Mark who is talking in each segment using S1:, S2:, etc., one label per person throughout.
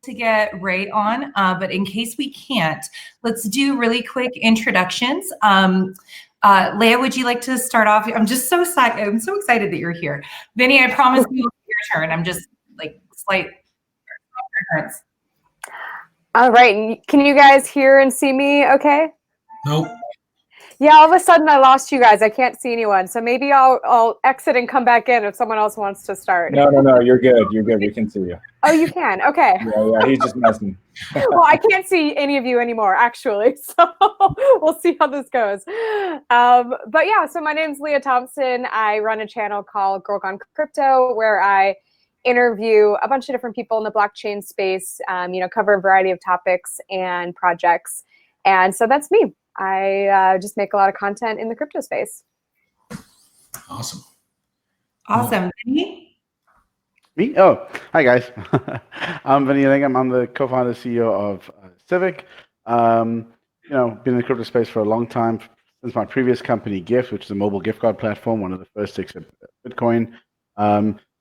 S1: to get Ray on, but in case we can't, let's do really quick introductions. Leah, would you like to start off? I'm just so excited. I'm so excited that you're here. Vinny, I promise you it'll be your turn. I'm just like slight preference.
S2: All right. Can you guys hear and see me okay?
S3: Nope.
S2: Yeah, all of a sudden I lost you guys. I can't see anyone. So maybe I'll exit and come back in if someone else wants to start.
S4: No, you're good. You're good. We can see you.
S2: Oh, you can? Okay.
S4: Yeah, he's just messing.
S2: Well, I can't see any of you anymore, actually. So we'll see how this goes. But yeah, so my name's Leah Thompson. I run a channel called Girl Gone Crypto, where I interview a bunch of different people in the blockchain space, cover a variety of topics and projects. And so that's me. I just make a lot of content in the crypto space.
S3: Awesome.
S1: Vinny?
S5: Me? Oh, hi guys. I'm Vinny Lingham. I'm the co-founder CEO of Civic. Been in the crypto space for a long time, since my previous company, Gift, which is a mobile gift card platform, one of the first to accept Bitcoin.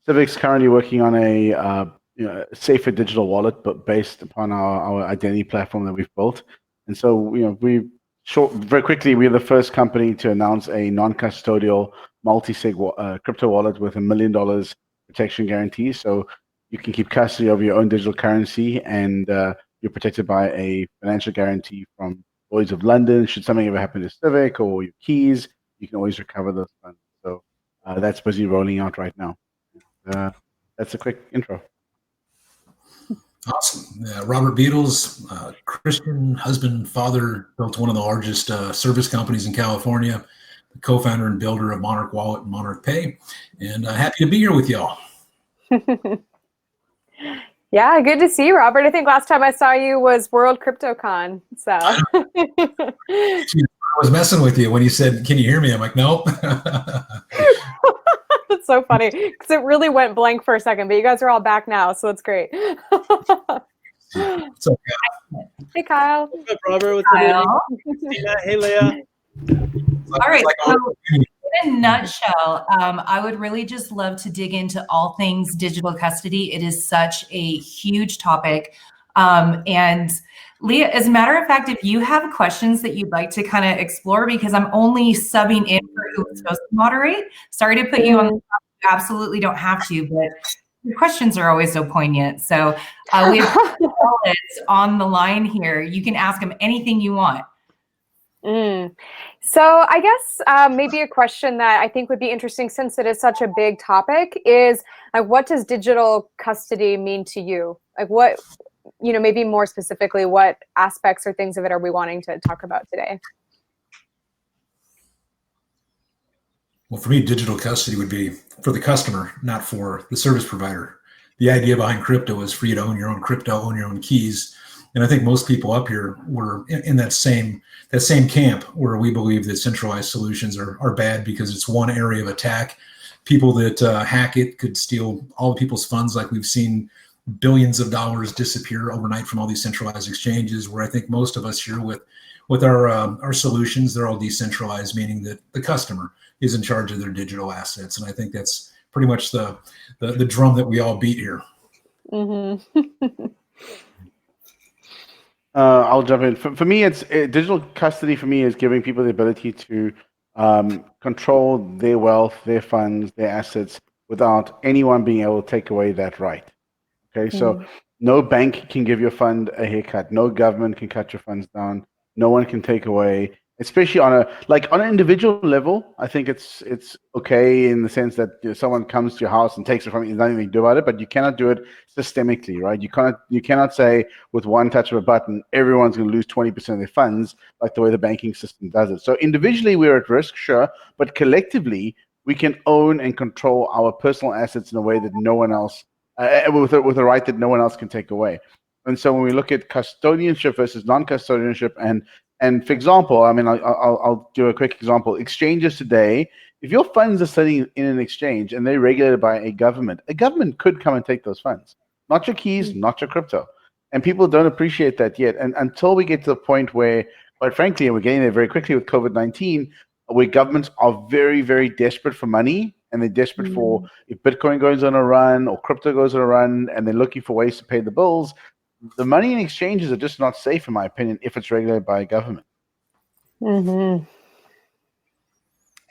S5: Civic's currently working on a safer digital wallet, but based upon our identity platform that we've built. And so, very quickly, we're the first company to announce a non-custodial multi-sig crypto wallet with $1 million protection guarantee. So you can keep custody of your own digital currency, and you're protected by a financial guarantee from Lloyd's of London. Should something ever happen to Civic or your keys, you can always recover those funds. So that's busy rolling out right now. That's a quick intro.
S3: Awesome. Robert Beadles, Christian husband, father, built one of the largest service companies in California, the co-founder and builder of Monarch Wallet and Monarch Pay, and happy to be here with y'all.
S2: Yeah, good to see you, Robert. I think last time I saw you was World CryptoCon. So
S3: I was messing with you when you said, "Can you hear me?" I'm like, "Nope."
S2: That's so funny because it really went blank for a second, but you guys are all back now, so it's great.
S3: What's up, Kyle?
S2: Hey, Kyle.
S6: What's up, Robert? What's up, Kristina? Hey, Leah.
S1: All right. So in a nutshell, I would really just love to dig into all things digital custody. It is such a huge topic. And Leah, as a matter of fact, if you have questions that you'd like to kind of explore, because I'm only subbing in for who was supposed to moderate. Sorry to put you on the spot. You absolutely don't have to, but your questions are always so poignant. So we have Panelists on the line here. You can ask them anything you want.
S2: So I guess maybe a question that I think would be interesting, since it is such a big topic, is what does digital custody mean to you? Like what, maybe more specifically, what aspects or things of it are we wanting to talk about today?
S3: Well, for me, digital custody would be for the customer, not for the service provider. The idea behind crypto is for you to own your own crypto, own your own keys. And I think most people up here were in that same camp, where we believe that centralized solutions are bad because it's one area of attack. People that hack it could steal all the people's funds, like we've seen billions of dollars disappear overnight from all these centralized exchanges, where I think most of us here with our solutions, they're all decentralized, meaning that the customer is in charge of their digital assets. And I think that's pretty much the drum that we all beat here.
S2: Mm-hmm.
S5: I'll jump in. For me, it's digital custody. For me, is giving people the ability to control their wealth, their funds, their assets, without anyone being able to take away that right. Okay, so no bank can give your fund a haircut. No government can cut your funds down. No one can take away, especially on an individual level. I think it's okay in the sense that someone comes to your house and takes it from you. There's nothing you can do about it, but you cannot do it systemically, right? You cannot say with one touch of a button everyone's going to lose 20% of their funds, like the way the banking system does it. So individually we're at risk, sure, but collectively we can own and control our personal assets in a way that no one else, with a right that no one else can take away. And so when we look at custodianship versus non-custodianship, and for example, I mean, I'll do a quick example. Exchanges today, if your funds are sitting in an exchange and they're regulated by a government could come and take those funds, not your keys, not your crypto. And people don't appreciate that yet. And until we get to the point where, quite frankly, and we're getting there very quickly with COVID-19, where governments are very, very desperate for money, and they're desperate for, if Bitcoin goes on a run or crypto goes on a run, and they're looking for ways to pay the bills, the money in exchanges are just not safe, in my opinion, if it's regulated by a government.
S2: Mm-hmm.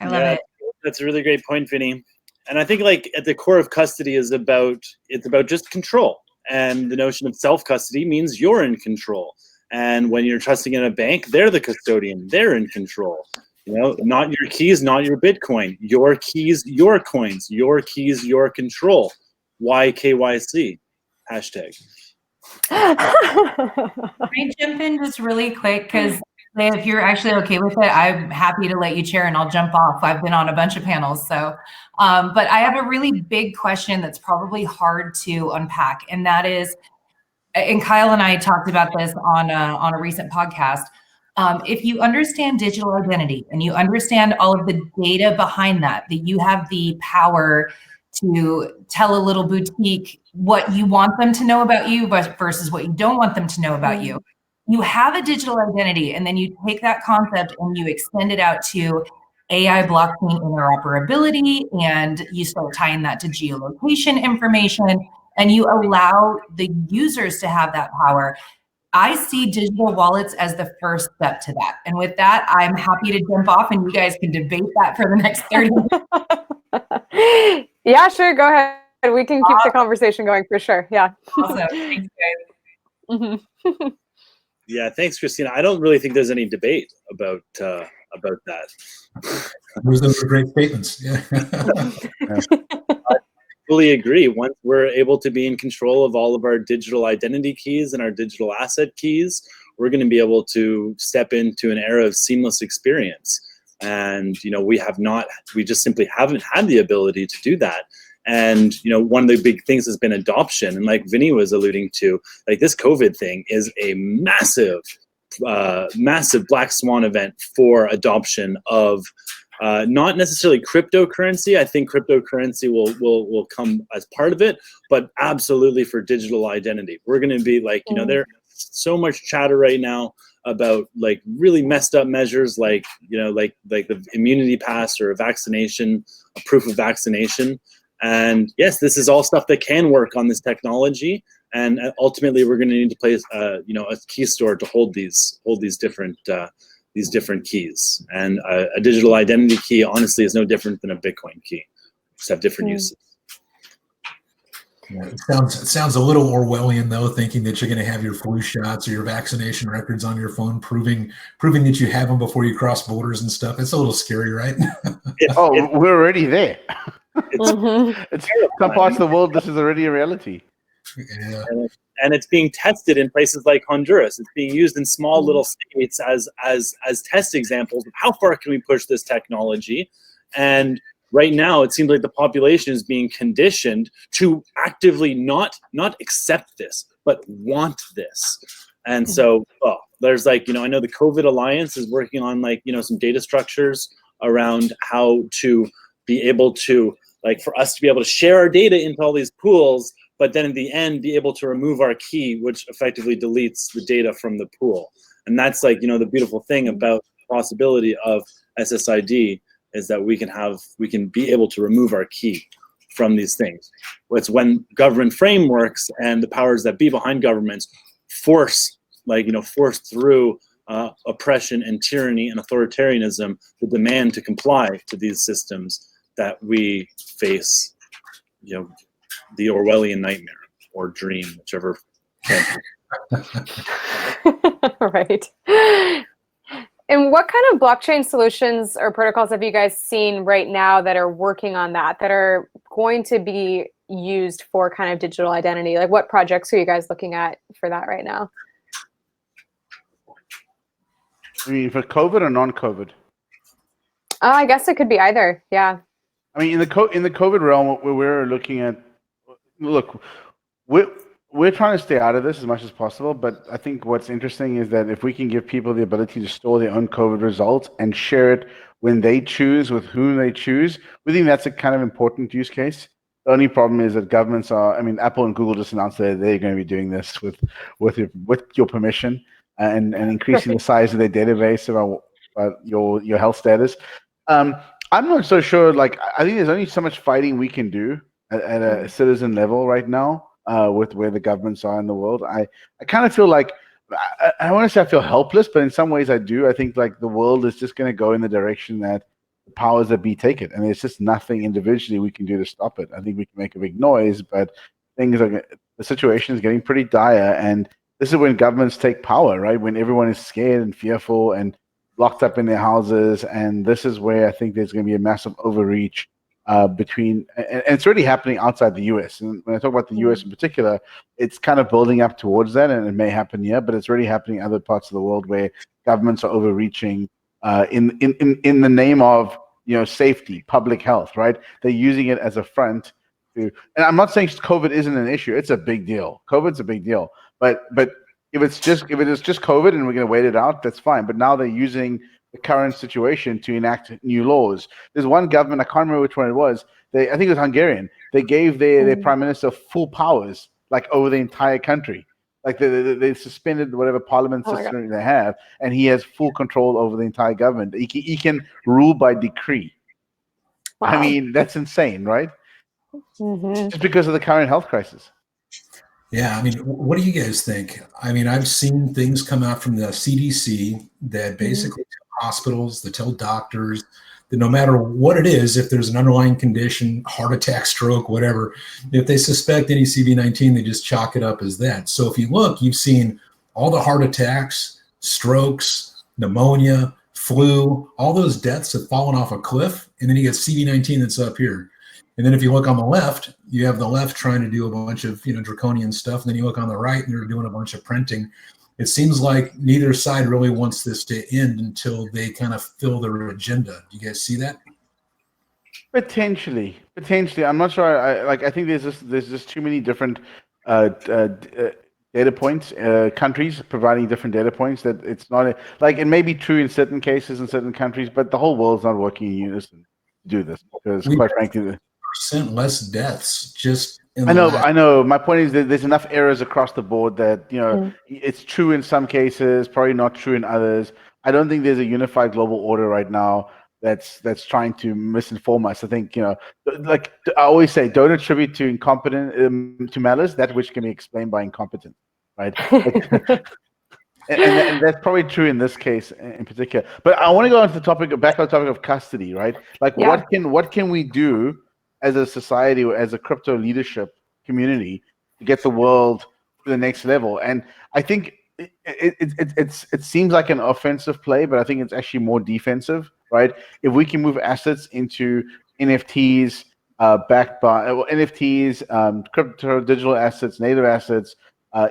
S1: I love it.
S6: That's a really great point, Vinny. And I think like at the core of custody is about just control. And the notion of self-custody means you're in control. And when you're trusting in a bank, they're the custodian. They're in control. You know, not your keys, not your Bitcoin. Your keys, your coins. Your keys, your control. Why KYC? Hashtag.
S1: Can I jump in just really quick? Because if you're actually okay with it, I'm happy to let you chair and I'll jump off. I've been on a bunch of panels. So, but I have a really big question that's probably hard to unpack. And that is, and Kyle and I talked about this on a recent podcast. If you understand digital identity and you understand all of the data behind that you have the power to tell a little boutique what you want them to know about you versus what you don't want them to know about you. You have a digital identity, and then you take that concept and you extend it out to AI blockchain interoperability, and you start tying that to geolocation information, and you allow the users to have that power. I see digital wallets as the first step to that. And with that, I'm happy to jump off and you guys can debate that for the next 30 minutes.
S2: Yeah, sure. Go ahead. We can keep the conversation going for sure. Yeah.
S1: Awesome. Thanks, guys.
S2: Mm-hmm.
S6: Yeah, thanks, Kristina. I don't really think there's any debate about that.
S3: Those are great statements. Yeah.
S6: I fully agree. Once we're able to be in control of all of our digital identity keys and our digital asset keys, we're going to be able to step into an era of seamless experience. And, you know, we just simply haven't had the ability to do that. And, you know, one of the big things has been adoption. And like Vinny was alluding to, like this COVID thing is a massive black swan event for adoption of not necessarily cryptocurrency. I think cryptocurrency will come as part of it, but absolutely for digital identity. We're going to be like, you know, there's so much chatter right now about like really messed up measures like, you know, like the immunity pass or a vaccination, a proof of vaccination. And yes, this is all stuff that can work on this technology. And ultimately, we're going to need to place, you know, a key store to hold these different keys. And a digital identity key, honestly, is no different than a Bitcoin key. Just have different uses.
S3: Yeah, it sounds a little Orwellian though, thinking that you're going to have your flu shots or your vaccination records on your phone, proving that you have them before you cross borders and stuff. It's a little scary, right?
S5: We're already there. It's some parts of the world. This is already a reality.
S3: Yeah.
S6: And it's being tested in places like Honduras. It's being used in small little states as test examples of how far can we push this technology. And right now, it seems like the population is being conditioned to actively not accept this, but want this. And so, there's like, you know, I know the COVID Alliance is working on like, you know, some data structures around how to be able to, like, for us to be able to share our data into all these pools, but then at the end be able to remove our key, which effectively deletes the data from the pool. And that's like, you know, the beautiful thing about the possibility of SSID is that we can be able to remove our key from these things. It's when government frameworks and the powers that be behind governments force through oppression and tyranny and authoritarianism, the demand to comply to these systems, that we face, you know, the Orwellian nightmare or dream, whichever.
S2: Right. And what kind of blockchain solutions or protocols have you guys seen right now that are working on that are going to be used for kind of digital identity? Like, what projects are you guys looking at for that right now?
S5: I mean, for COVID or non-COVID?
S2: I guess it could be either. Yeah.
S5: I mean, in the COVID realm, what we're looking at, look, we're trying to stay out of this as much as possible. But I think what's interesting is that if we can give people the ability to store their own COVID results and share it when they choose with whom they choose, we think that's a kind of important use case. The only problem is that governments are, I mean, Apple and Google just announced that they're going to be doing this with your permission and increasing the size of their database about your health status. I'm not so sure. Like, I think there's only so much fighting we can do at a citizen level right now. with where the governments are in the world. I kind of feel like, I want to say I feel helpless, but in some ways I do. I think like the world is just going to go in the direction that the powers that be take it, and there's just nothing individually we can do to stop it. I think we can make a big noise, but the situation is getting pretty dire, and this is when governments take power, right? When everyone is scared and fearful and locked up in their houses, and this is where I think there's going to be a massive overreach between, and it's already happening outside the U.S. And when I talk about the U.S. in particular, it's kind of building up towards that, and it may happen here, but it's already happening in other parts of the world where governments are overreaching in the name of safety, public health, right? They're using it as a front to, and I'm not saying COVID isn't an issue. It's a big deal. COVID's a big deal, but if it is just COVID and we're going to wait it out, that's fine. But now they're using the current situation to enact new laws. There's one government, I can't remember which one it was. I think it was Hungarian. They gave their prime minister full powers, like over the entire country. Like they suspended whatever parliament system they have, and he has full control over the entire government. He can rule by decree. Wow. I mean, that's insane, right? Just because of the current health crisis.
S3: Yeah, I mean, what do you guys think? I mean, I've seen things come out from the CDC that basically tell hospitals, that tell doctors that no matter what it is, if there's an underlying condition, heart attack, stroke, whatever, if they suspect any CV-19, they just chalk it up as that. So if you look, you've seen all the heart attacks, strokes, pneumonia, flu, all those deaths have fallen off a cliff, and then you get CV-19 that's up here. And then if you look on the left, you have the left trying to do a bunch of draconian stuff. And then you look on the right, and they're doing a bunch of printing. It seems like neither side really wants this to end until they kind of fill their agenda. Do you guys see that?
S5: Potentially. I'm not sure. I think there's just too many different data points, countries providing different data points that it's not like it may be true in certain cases in certain countries, but the whole world's not working in unison to do this because, quite frankly,
S3: less deaths just
S5: I know. My point is that there's enough errors across the board that it's true in some cases, probably not true in others. I don't think there's a unified global order right now that's trying to misinform us. I think like I always say, don't attribute to incompetent to malice that which can be explained by incompetence, right? and that's probably true in this case in particular. But I want to go on to the topic, back on the topic of custody, right? Like what can we do as a society or as a crypto leadership community to get the world to the next level? And I think it seems like an offensive play, but I think it's actually more defensive, right? If we can move assets into NFTs, backed by NFTs, crypto digital assets, native assets,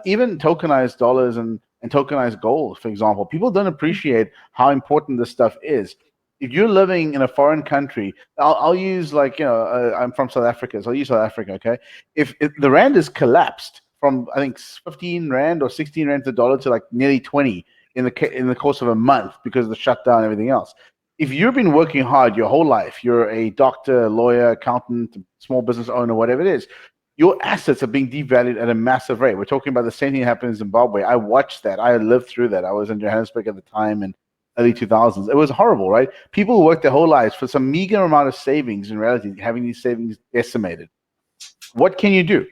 S5: even tokenized dollars and tokenized gold, for example, people don't appreciate how important this stuff is. If you're living in a foreign country, I'll use I'm from South Africa, so I'll use South Africa, okay? If the rand is collapsed from, I think, 15 rand or 16 rand to the dollar to like nearly 20 in the course of a month because of the shutdown and everything else. If you've been working hard your whole life, you're a doctor, lawyer, accountant, small business owner, whatever it is, your assets are being devalued at a massive rate. We're talking about the same thing that happened in Zimbabwe. I watched that. I lived through that. I was in Johannesburg at the time, and early 2000s. It was horrible, right? People worked their whole lives for some meager amount of savings, in reality, having these savings decimated. What can you do?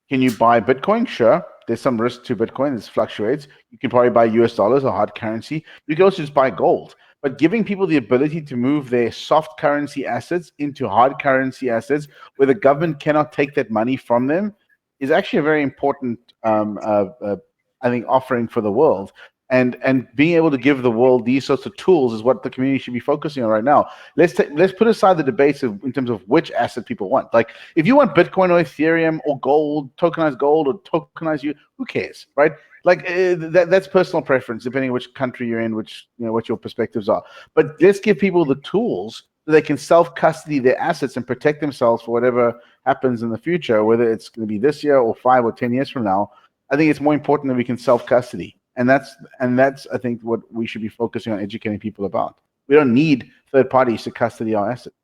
S5: Can you buy Bitcoin? Sure. There's some risk to Bitcoin. It fluctuates. You can probably buy US dollars or hard currency. You can also just buy gold. But giving people the ability to move their soft currency assets into hard currency assets where the government cannot take that money from them is actually a very important, I think, offering for the world. And being able to give the world these sorts of tools is what the community should be focusing on right now. Let's put aside the debates in terms of which asset people want. Like, if you want Bitcoin or Ethereum or gold, tokenized gold or tokenized, who cares, right? Like that's personal preference, depending on which country you're in, what your perspectives are. But let's give people the tools so they can self-custody their assets and protect themselves for whatever happens in the future, whether it's going to be this year or 5 or 10 years from now. I think it's more important that we can self-custody. And that's I think what we should be focusing on educating people about. We don't need third parties to custody our assets.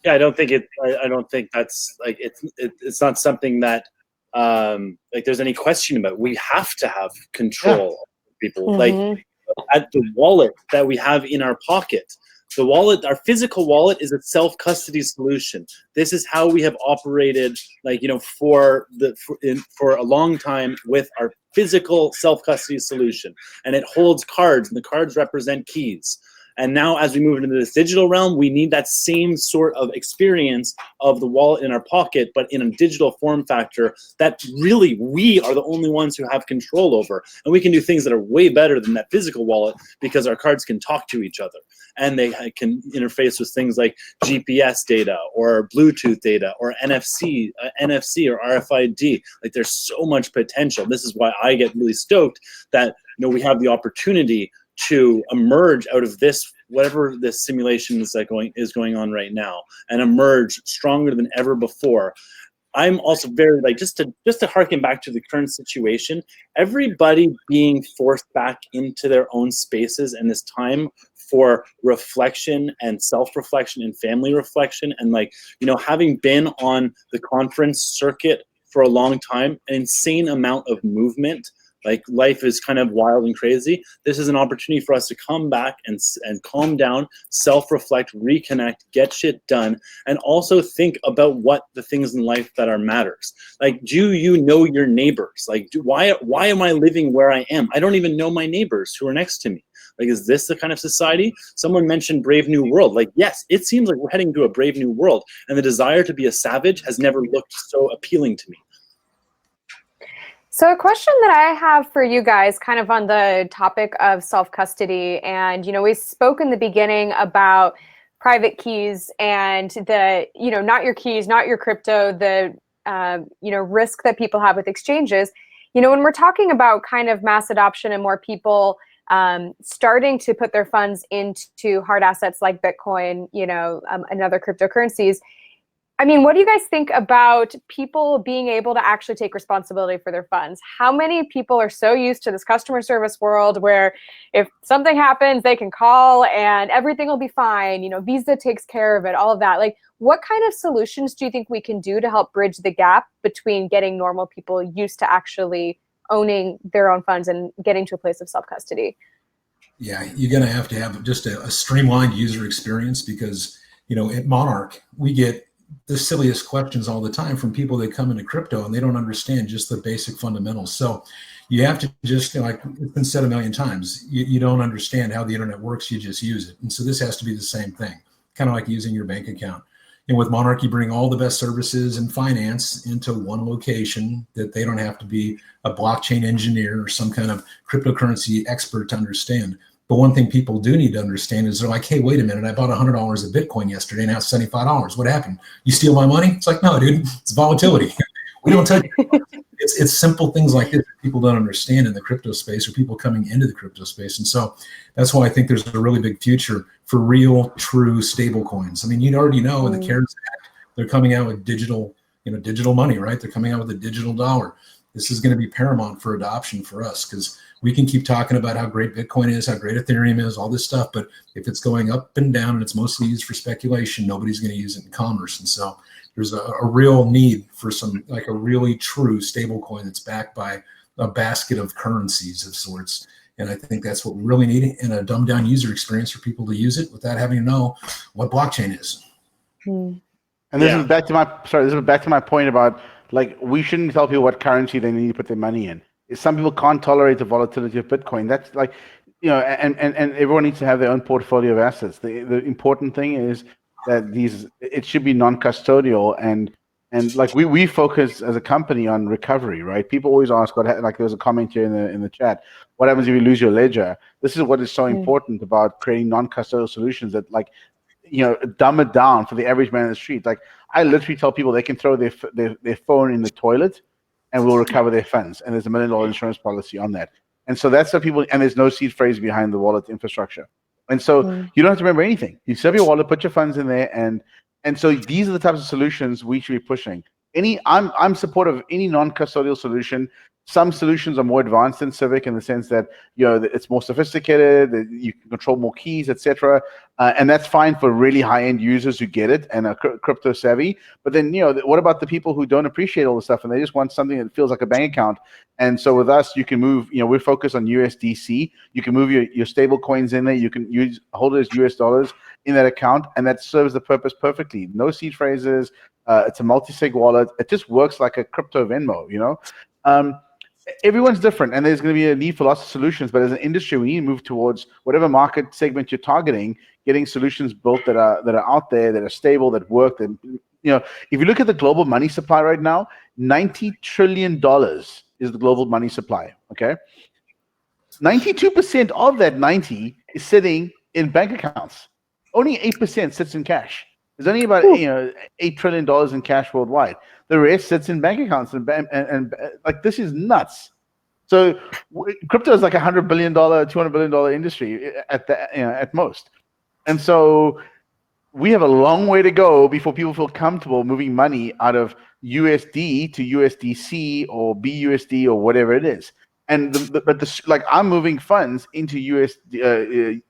S6: Yeah, I don't think that's like it's not something that like there's any question about. We have to have control of people. Like at the wallet that we have in our pocket, The wallet, our physical wallet, is a self-custody solution. This is how we have operated, like, for a long time with our physical self-custody solution. And it holds cards, and the cards represent keys. And now as we move into this digital realm, we need that same sort of experience of the wallet in our pocket, but in a digital form factor that really we are the only ones who have control over. And we can do things that are way better than that physical wallet because our cards can talk to each other. And they can interface with things like GPS data or Bluetooth data or NFC or RFID. Like, there's so much potential. This is why I get really stoked that we have the opportunity to emerge out of this, whatever this simulation is going on right now, and emerge stronger than ever before. I'm also very just to harken back to the current situation, everybody being forced back into their own spaces and this time for reflection and self-reflection and family reflection, and having been on the conference circuit for a long time, an insane amount of movement. Like, life is kind of wild and crazy. This is an opportunity for us to come back and calm down, self-reflect, reconnect, get shit done, and also think about what the things in life that are matters. Like, do you know your neighbors? Like, why am I living where I am? I don't even know my neighbors who are next to me. Like, is this the kind of society? Someone mentioned Brave New World. Like, yes, it seems like we're heading to a Brave New World, and the desire to be a savage has never looked so appealing to me.
S2: So a question that I have for you guys, kind of on the topic of self-custody, and we spoke in the beginning about private keys and the not your keys, not your crypto, the risk that people have with exchanges. When we're talking about kind of mass adoption and more people starting to put their funds into hard assets like Bitcoin, and other cryptocurrencies. I mean, what do you guys think about people being able to actually take responsibility for their funds? How many people are so used to this customer service world where if something happens, they can call and everything will be fine? Visa takes care of it, all of that. Like, what kind of solutions do you think we can do to help bridge the gap between getting normal people used to actually owning their own funds and getting to a place of self-custody?
S3: Yeah, you're going to have just a streamlined user experience because, at Monarch, we get the silliest questions all the time from people that come into crypto and they don't understand just the basic fundamentals. So you have to just, like it's been said a million times, you don't understand how the internet works, you just use it. And so this has to be the same thing, kind of like using your bank account. And with Monarch, you bring all the best services and finance into one location that they don't have to be a blockchain engineer or some kind of cryptocurrency expert to understand. But one thing people do need to understand is they're like, hey, wait a minute, I bought $100 of Bitcoin yesterday, now it's $75. What happened? You steal my money? It's like, no, dude, it's volatility. We don't touch it. It's simple things like this that people don't understand in the crypto space or people coming into the crypto space. And so that's why I think there's a really big future for real, true stable coins. I mean, you already know in the CARES Act, they're coming out with digital money, right? They're coming out with a digital dollar. This is going to be paramount for adoption for us because we can keep talking about how great Bitcoin is, how great Ethereum is, all this stuff. But if it's going up and down and it's mostly used for speculation, nobody's going to use it in commerce. And so there's a real need for some, like a really true stable coin that's backed by a basket of currencies of sorts. And I think that's what we really need, and a dumbed down user experience for people to use it without having to know what blockchain is.
S5: And this is back to my point about, like, we shouldn't tell people what currency they need to put their money in. Some people can't tolerate the volatility of Bitcoin. That's like, and everyone needs to have their own portfolio of assets. The important thing is that it should be non-custodial, and like we focus as a company on recovery, right? People always ask like there was a comment here in the chat, what happens if you lose your ledger? This is what is so important about creating non-custodial solutions that, like, dumb it down for the average man in the street. Like, I literally tell people they can throw their phone in the toilet and we'll recover their funds. And there's $1 million insurance policy on that. And so that's what people, and there's no seed phrase behind the wallet infrastructure. And so you don't have to remember anything. You set up your wallet, put your funds in there, and so these are the types of solutions we should be pushing. I'm supportive of any non-custodial solution Some solutions are more advanced than Civic in the sense that it's more sophisticated, that you can control more keys, etc. And that's fine for really high-end users who get it and are crypto savvy. But then what about the people who don't appreciate all the stuff and they just want something that feels like a bank account? And so with us, you can move. We're focused on USDC. You can move your stable coins in there. You can hold it as US dollars in that account, and that serves the purpose perfectly. No seed phrases. It's a multi-sig wallet. It just works like a crypto Venmo. Everyone's different, and there's going to be a need for lots of solutions. But as an industry, we need to move towards whatever market segment you're targeting, getting solutions built that are out there, that are stable, that work. That if you look at the global money supply right now, $90 trillion is the global money supply. Okay, 92% of that 90 is sitting in bank accounts. Only 8% sits in cash. There's only about $8 trillion in cash worldwide. The rest sits in bank accounts, and like this is nuts. So crypto is like $100 billion, $200 billion industry at most, and so we have a long way to go before people feel comfortable moving money out of USD to USDC or BUSD or whatever it is. And like I'm moving funds into USDC.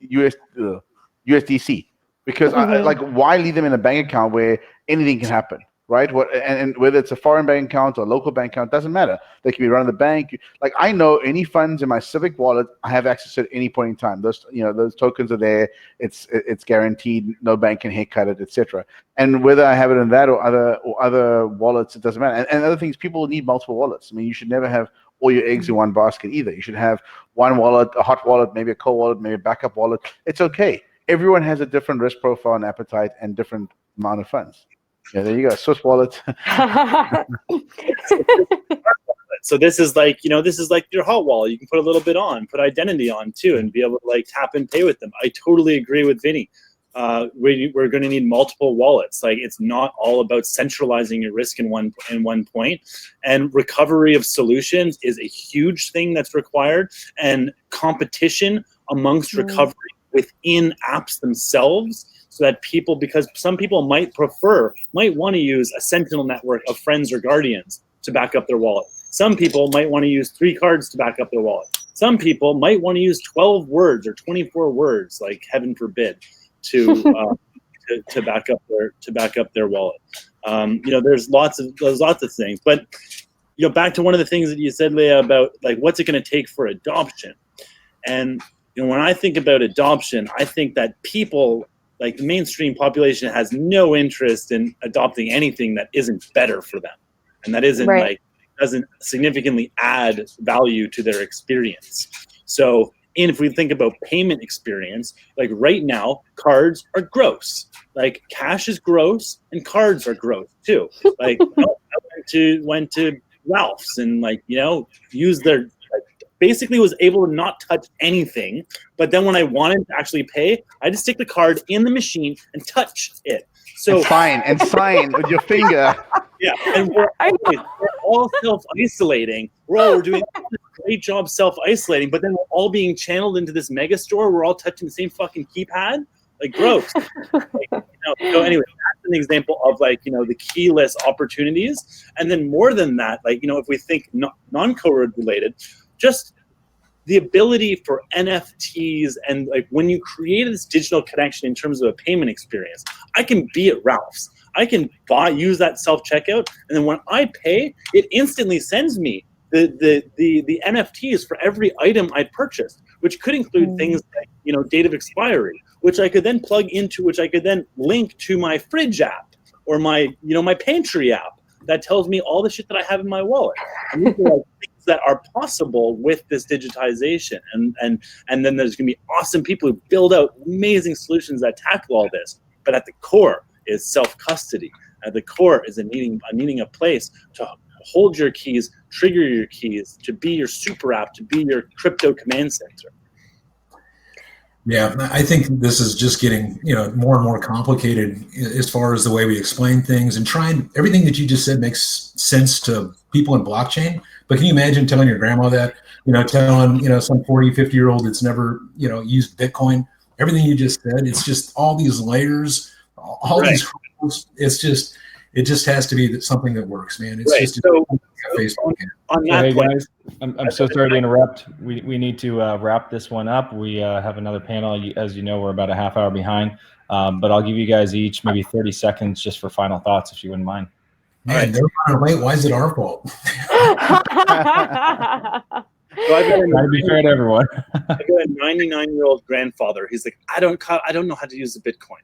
S5: Because why leave them in a bank account where anything can happen, right? And whether it's a foreign bank account or a local bank account, doesn't matter. They can be run in the bank. Like I know any funds in my Civic wallet, I have access to at any point in time. Those tokens are there. It's guaranteed. No bank can haircut it, etc. And whether I have it in that or other wallets, it doesn't matter. And other things, people need multiple wallets. I mean, you should never have all your eggs in one basket either. You should have one wallet, a hot wallet, maybe a cold wallet, maybe a backup wallet. It's okay. Everyone has a different risk profile and appetite and different amount of funds. Yeah, there you go. Swiss wallet.
S6: So this is like your hot wallet. You can put a little bit on, put identity on too, and be able to like tap and pay with them. I totally agree with Vinny. We're going to need multiple wallets. Like it's not all about centralizing your risk in one point. And recovery of solutions is a huge thing that's required, and competition amongst recovery within apps themselves, so that because some people might want to use a sentinel network of friends or guardians to back up their wallet. Some people might want to use 3 cards to back up their wallet. Some people might want to use 12 words or 24 words, like heaven forbid, to back up their wallet. There's lots of things, but back to one of the things that you said, Leah, about like what's it going to take for adoption. And when I think about adoption, I think that people, like the mainstream population, has no interest in adopting anything that isn't better for them, and that isn't doesn't significantly add value to their experience. So, if we think about payment experience, like right now, cards are gross. Like cash is gross, and cards are gross too. Like I went to Ralph's and used their. Basically was able to not touch anything, but then when I wanted to actually pay, I had to stick the card in the machine and touch it. So
S5: sign with your finger.
S6: Yeah, and we're all self-isolating. We're doing a great job self-isolating, but then we're all being channeled into this mega store. We're all touching the same fucking keypad. Like gross. So anyway, that's an example of the keyless opportunities. And then more than that, if we think non-code related, just the ability for NFTs and when you create this digital connection in terms of a payment experience, I can be at Ralph's. I can use that self-checkout, and then when I pay, it instantly sends me the NFTs for every item I purchased, which could include things like date of expiry, which I could then plug into, which I could then link to my fridge app or my my pantry app that tells me all the shit that I have in my wallet. And these are things that are possible with this digitization. And then there's going to be awesome people who build out amazing solutions that tackle all this. But at the core is self-custody. At the core is needing a place to hold your keys, trigger your keys, to be your super app, to be your crypto command center.
S3: Yeah, I think this is just getting more and more complicated as far as the way we explain things, and trying everything that you just said makes sense to people in blockchain. But can you imagine telling your grandma that, telling some 40, 50-year-old that's never used Bitcoin, everything you just said, it's just all these layers, all these rules. It just has to be something that works, man. It's just Facebook.
S6: On
S4: So,
S6: that
S4: hey
S6: point,
S4: guys, I'm so sorry to interrupt. We need to wrap this one up. We have another panel. As you know, we're about a half hour behind. But I'll give you guys each maybe 30 seconds just for final thoughts, if you wouldn't mind.
S3: Man, they're running late. Why is it our fault?
S6: so I've got
S4: Try to be fair to everyone.
S6: I got a 99-year-old grandfather. He's like, I don't know how to use the Bitcoin.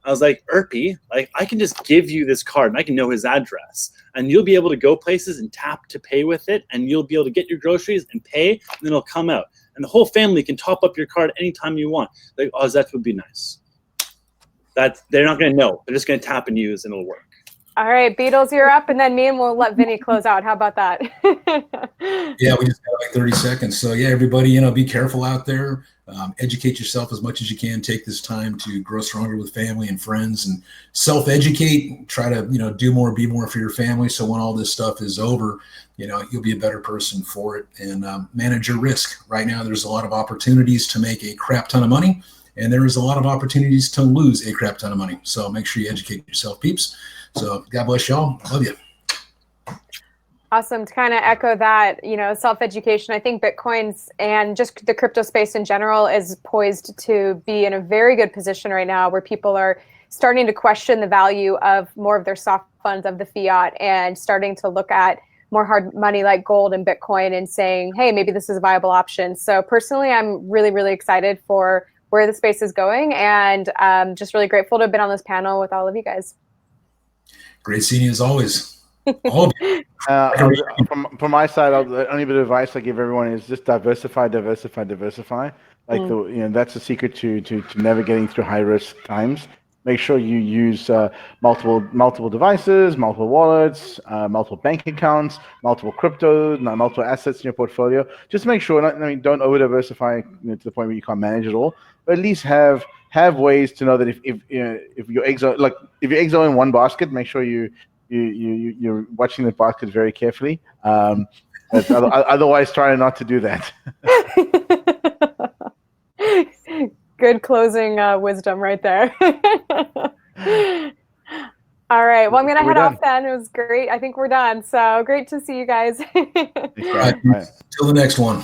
S6: I was like, Erpy, like I can just give you this card and I can know his address, and you'll be able to go places and tap to pay with it, and you'll be able to get your groceries and pay, and then it'll come out, and the whole family can top up your card anytime you want. Like, oh, that would be nice. They're not going to know. They're just going to tap and use, and it'll work.
S2: All right, Beadles, you're up, and then me and we'll let Vinny close out. How about that?
S3: Yeah, we just got like 30 seconds. So yeah, everybody, be careful out there. Educate yourself as much as you can. Take this time to grow stronger with family and friends, and self-educate. Try to, do more, be more for your family. So when all this stuff is over, you'll be a better person for it, and manage your risk. Right now, there's a lot of opportunities to make a crap ton of money, and there is a lot of opportunities to lose a crap ton of money. So make sure you educate yourself, peeps. So God bless y'all. Love you.
S2: Awesome. To kind of echo that, self-education, I think Bitcoins and just the crypto space in general is poised to be in a very good position right now, where people are starting to question the value of more of their soft funds of the fiat, and starting to look at more hard money like gold and Bitcoin and saying, hey, maybe this is a viable option. So personally, I'm really, really excited for where the space is going, and just really grateful to have been on this panel with all of you guys. Great seeing you as always. All of you.
S5: From my side, the only bit of advice I give everyone is just diversify. Like that's the secret to navigating through high risk times. Make sure you use multiple devices, multiple wallets, multiple bank accounts, multiple cryptos, multiple assets in your portfolio. Just make sure. Don't over diversify to the point where you can't manage it all. But at least have ways to know that if your eggs are in one basket, make sure you're watching the basket very carefully. Otherwise, try not to do that.
S2: Good closing wisdom right there. All right. Well, I'm going to head off then. It was great. I think we're done. So great to see you guys.
S3: Till the next one.